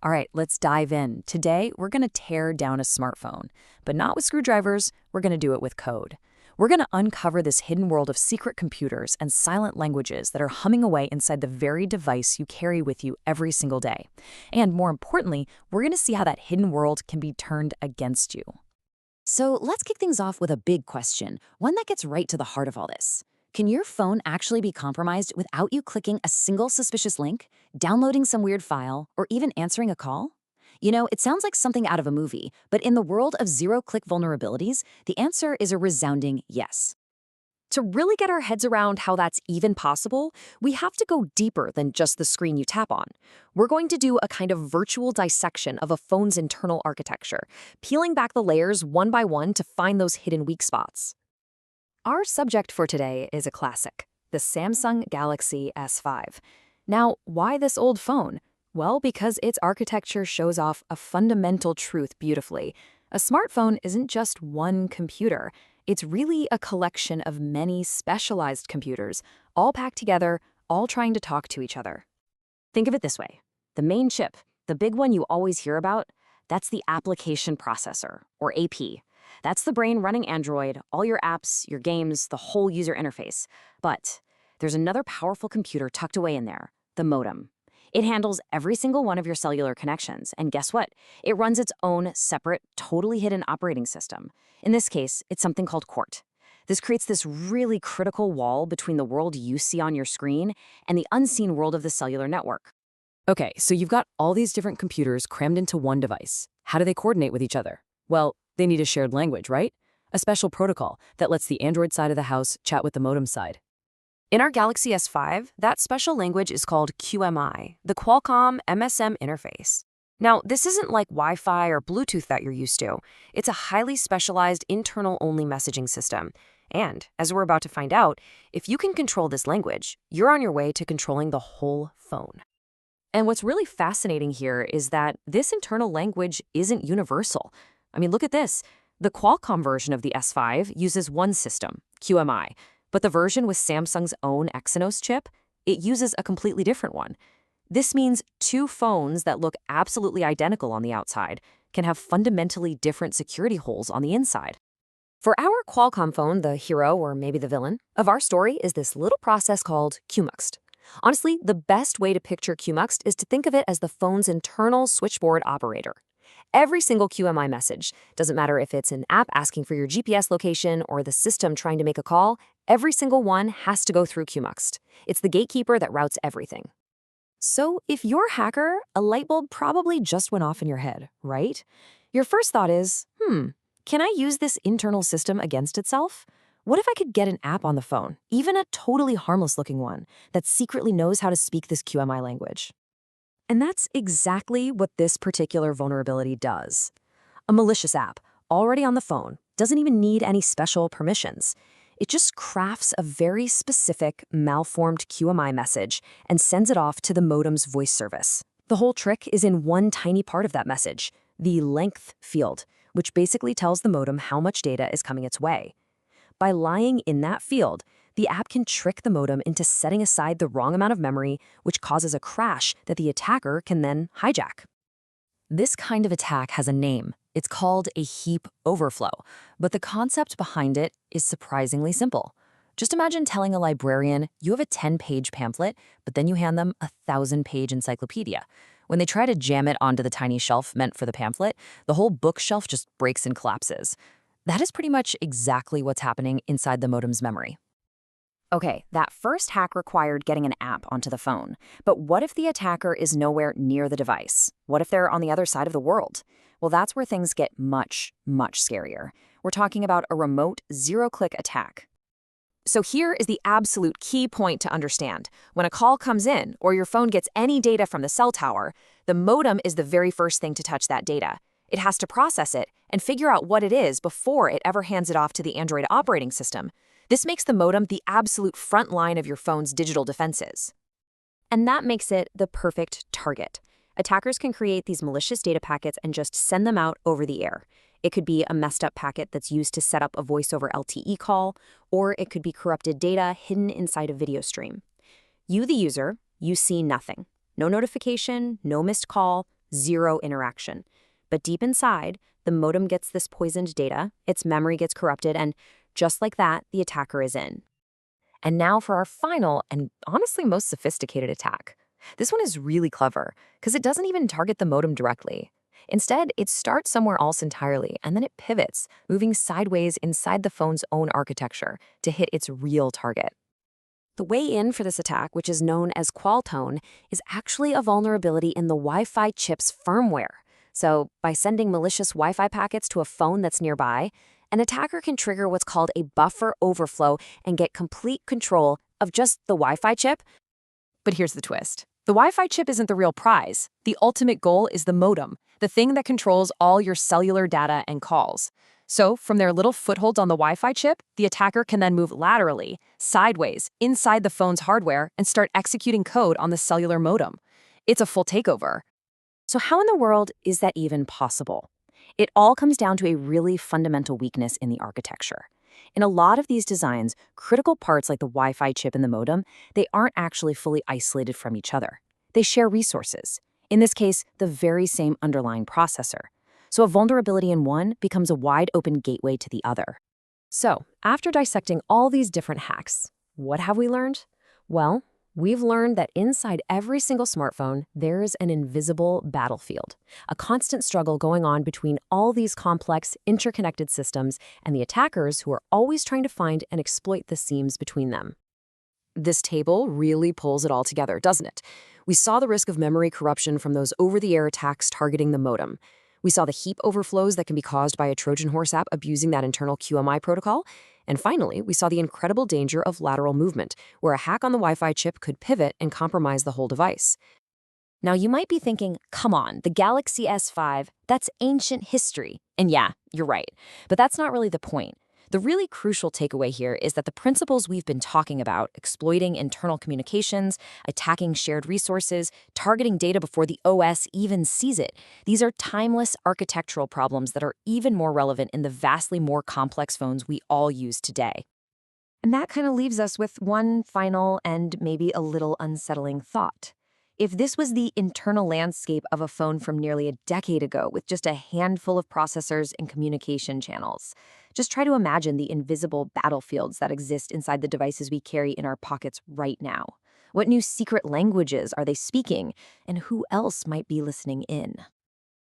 All right, let's dive in. Today, we're going to tear down a smartphone, but not with screwdrivers, we're going to do it with code. We're going to uncover this hidden world of secret computers and silent languages that are humming away inside the very device you carry with you every single day. And more importantly, we're going to see how that hidden world can be turned against you. So let's kick things off with a big question, one that gets right to the heart of all this. Can your phone actually be compromised without you clicking a single suspicious link, downloading some weird file, or even answering a call? You know, it sounds like something out of a movie, but in the world of zero-click vulnerabilities, the answer is a resounding yes. To really get our heads around how that's even possible, we have to go deeper than just the screen you tap on. We're going to do a kind of virtual dissection of a phone's internal architecture, peeling back the layers one by one to find those hidden weak spots. Our subject for today is a classic, the Samsung Galaxy S5. Now, why this old phone? Well, because its architecture shows off a fundamental truth beautifully. A smartphone isn't just one computer. It's really a collection of many specialized computers, all packed together, all trying to talk to each other. Think of it this way. The main chip, the big one you always hear about, that's the application processor, or AP. That's the brain running Android, all your apps, your games, the whole user interface. But there's another powerful computer tucked away in there, the modem. It handles every single one of your cellular connections, and guess what? It runs its own separate, totally hidden operating system. In this case, it's something called QWERTY. This creates this really critical wall between the world you see on your screen and the unseen world of the cellular network. Okay, so you've got all these different computers crammed into one device. How do they coordinate with each other? Well, they need a shared language, right? A special protocol that lets the Android side of the house chat with the modem side. In our Galaxy S5, that special language is called QMI, the Qualcomm MSM interface. Now, this isn't like Wi-Fi or Bluetooth that you're used to. It's a highly specialized internal-only messaging system. And, as we're about to find out, if you can control this language, you're on your way to controlling the whole phone. And what's really fascinating here is that this internal language isn't universal. I mean, look at this. The Qualcomm version of the S5 uses one system, QMI, but the version with Samsung's own Exynos chip, it uses a completely different one. This means two phones that look absolutely identical on the outside can have fundamentally different security holes on the inside. For our Qualcomm phone, the hero, or maybe the villain, of our story is this little process called QMUXT. Honestly, the best way to picture QMUXT is to think of it as the phone's internal switchboard operator. Every single QMI message, doesn't matter if it's an app asking for your GPS location or the system trying to make a call, every single one has to go through QMUXT. It's the gatekeeper that routes everything. So if you're a hacker, a light bulb probably just went off in your head, right? Your first thought is, can I use this internal system against itself? What if I could get an app on the phone, even a totally harmless-looking one, that secretly knows how to speak this QMI language? And that's exactly what this particular vulnerability does. A malicious app, already on the phone, doesn't even need any special permissions. It just crafts a very specific, malformed QMI message and sends it off to the modem's voice service. The whole trick is in one tiny part of that message, the length field, which basically tells the modem how much data is coming its way. By lying in that field, the app can trick the modem into setting aside the wrong amount of memory, which causes a crash that the attacker can then hijack. This kind of attack has a name. It's called a heap overflow, but the concept behind it is surprisingly simple. Just imagine telling a librarian you have a 10-page pamphlet, but then you hand them a 1,000-page encyclopedia. When they try to jam it onto the tiny shelf meant for the pamphlet, the whole bookshelf just breaks and collapses. That is pretty much exactly what's happening inside the modem's memory. Okay, that first hack required getting an app onto the phone. But what if the attacker is nowhere near the device? What if they're on the other side of the world? Well, that's where things get much, much scarier. We're talking about a remote, zero-click attack. So here is the absolute key point to understand. When a call comes in, or your phone gets any data from the cell tower, the modem is the very first thing to touch that data. It has to process it and figure out what it is before it ever hands it off to the Android operating system. This makes the modem the absolute front line of your phone's digital defenses. And that makes it the perfect target. Attackers can create these malicious data packets and just send them out over the air. It could be a messed up packet that's used to set up a voice over LTE call, or it could be corrupted data hidden inside a video stream. You, the user, you see nothing. No notification, no missed call, zero interaction. But deep inside, the modem gets this poisoned data, its memory gets corrupted, and just like that, the attacker is in. And now for our final and honestly most sophisticated attack. This one is really clever because it doesn't even target the modem directly. Instead, it starts somewhere else entirely, and then it pivots, moving sideways inside the phone's own architecture to hit its real target. The way in for this attack, which is known as qual tone, is actually a vulnerability in the Wi-Fi chip's firmware. So, by sending malicious Wi-Fi packets to a phone that's nearby, an attacker can trigger what's called a buffer overflow and get complete control of just the Wi-Fi chip. But here's the twist. The Wi-Fi chip isn't the real prize. The ultimate goal is the modem, the thing that controls all your cellular data and calls. So, from their little footholds on the Wi-Fi chip, the attacker can then move laterally, sideways, inside the phone's hardware and start executing code on the cellular modem. It's a full takeover. So how in the world is that even possible? It all comes down to a really fundamental weakness in the architecture. In a lot of these designs, critical parts like the Wi-Fi chip and the modem, they aren't actually fully isolated from each other. They share resources. In this case, the very same underlying processor. So a vulnerability in one becomes a wide open gateway to the other. So, after dissecting all these different hacks, what have we learned? Well, we've learned that inside every single smartphone, there is an invisible battlefield, a constant struggle going on between all these complex, interconnected systems and the attackers who are always trying to find and exploit the seams between them. This table really pulls it all together, doesn't it? We saw the risk of memory corruption from those over-the-air attacks targeting the modem. We saw the heap overflows that can be caused by a Trojan horse app abusing that internal QMI protocol. And finally, we saw the incredible danger of lateral movement, where a hack on the Wi-Fi chip could pivot and compromise the whole device. Now, you might be thinking, come on, the Galaxy S5, that's ancient history. And yeah, you're right. But that's not really the point. The really crucial takeaway here is that the principles we've been talking about, exploiting internal communications, attacking shared resources, targeting data before the OS even sees it, these are timeless architectural problems that are even more relevant in the vastly more complex phones we all use today. And that kind of leaves us with one final and maybe a little unsettling thought. If this was the internal landscape of a phone from nearly a decade ago with just a handful of processors and communication channels, just try to imagine the invisible battlefields that exist inside the devices we carry in our pockets right now. What new secret languages are they speaking, and who else might be listening in?